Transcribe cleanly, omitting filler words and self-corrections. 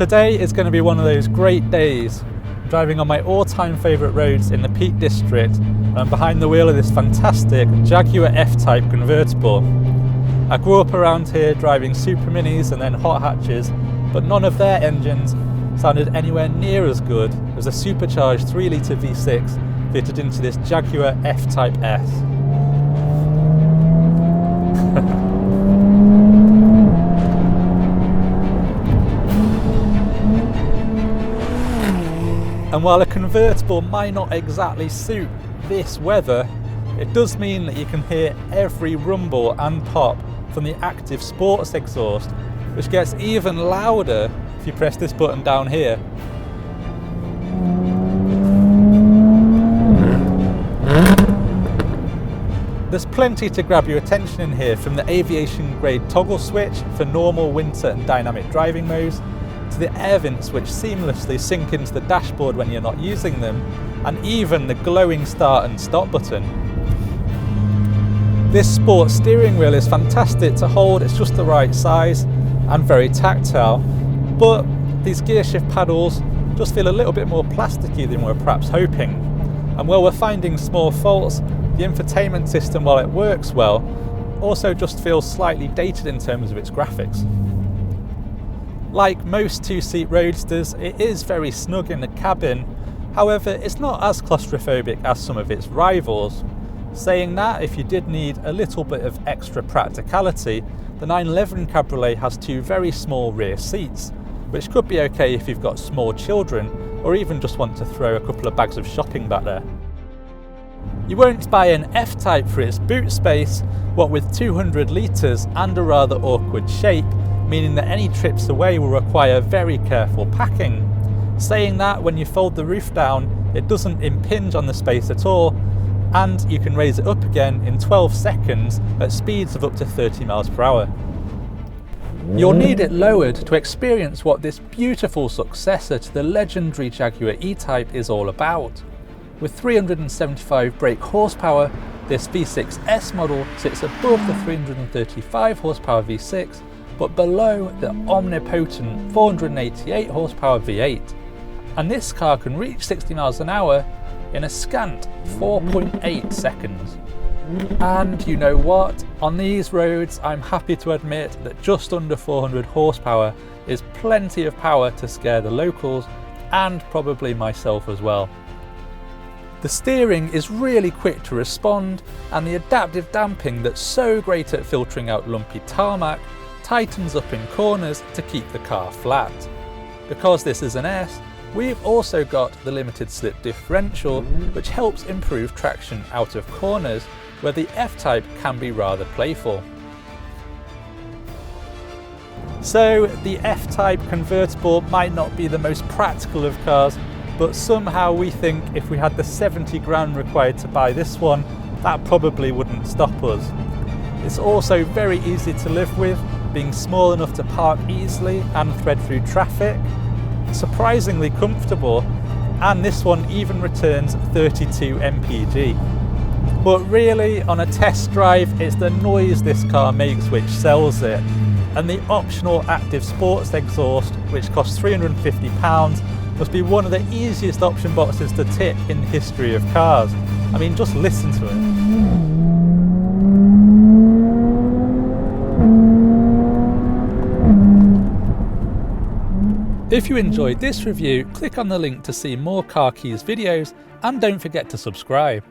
Today is going to be one of those great days, driving on my all-time favourite roads in the Peak District, and I'm behind the wheel of this fantastic Jaguar F-Type convertible. I grew up around here driving Super Minis and then hot hatches, but none of their engines sounded anywhere near as good as a supercharged 3-litre V6 fitted into this Jaguar F-Type S. And while a convertible might not exactly suit this weather, it does mean that you can hear every rumble and pop from the active sports exhaust, which gets even louder if you press this button down here. There's plenty to grab your attention in here, from the aviation grade toggle switch for normal, winter and dynamic driving modes, to the air vents which seamlessly sync into the dashboard when you're not using them, and even the glowing start and stop button. This sports steering wheel is fantastic to hold, it's just the right size and very tactile, but these gear shift paddles just feel a little bit more plasticky than we're perhaps hoping. And while we're finding small faults, the infotainment system, while it works well, also just feels slightly dated in terms of its graphics. Like most two-seat roadsters, it is very snug in the cabin. However, it's not as claustrophobic as some of its rivals. Saying that, if you did need a little bit of extra practicality, the 911 Cabriolet has two very small rear seats, which could be okay if you've got small children or even just want to throw a couple of bags of shopping back there. You won't buy an F-Type for its boot space, what with 200 litres and a rather awkward shape, meaning that any trips away will require very careful packing. Saying that, when you fold the roof down, it doesn't impinge on the space at all, and you can raise it up again in 12 seconds at speeds of up to 30 miles per hour. You'll need it lowered to experience what this beautiful successor to the legendary Jaguar E-Type is all about. With 375 brake horsepower, this V6S model sits above the 335 horsepower V6, but below the omnipotent 488 horsepower V8. And this car can reach 60 miles an hour in a scant 4.8 seconds. And you know what? On these roads, I'm happy to admit that just under 400 horsepower is plenty of power to scare the locals, and probably myself as well. The steering is really quick to respond, and the adaptive damping that's so great at filtering out lumpy tarmac tightens up in corners to keep the car flat. Because this is an S, we've also got the limited slip differential, which helps improve traction out of corners, where the F-Type can be rather playful. So the F-Type convertible might not be the most practical of cars, but somehow we think if we had the 70 grand required to buy this one, that probably wouldn't stop us. It's also very easy to live with, being small enough to park easily and thread through traffic, surprisingly comfortable, and this one even returns 32 mpg. But really, on a test drive, it's the noise this car makes which sells it, and the optional active sports exhaust, which costs £350, must be one of the easiest option boxes to tick in the history of cars. I mean, just listen to it. If you enjoyed this review, click on the link to see more Car Keys videos, and don't forget to subscribe.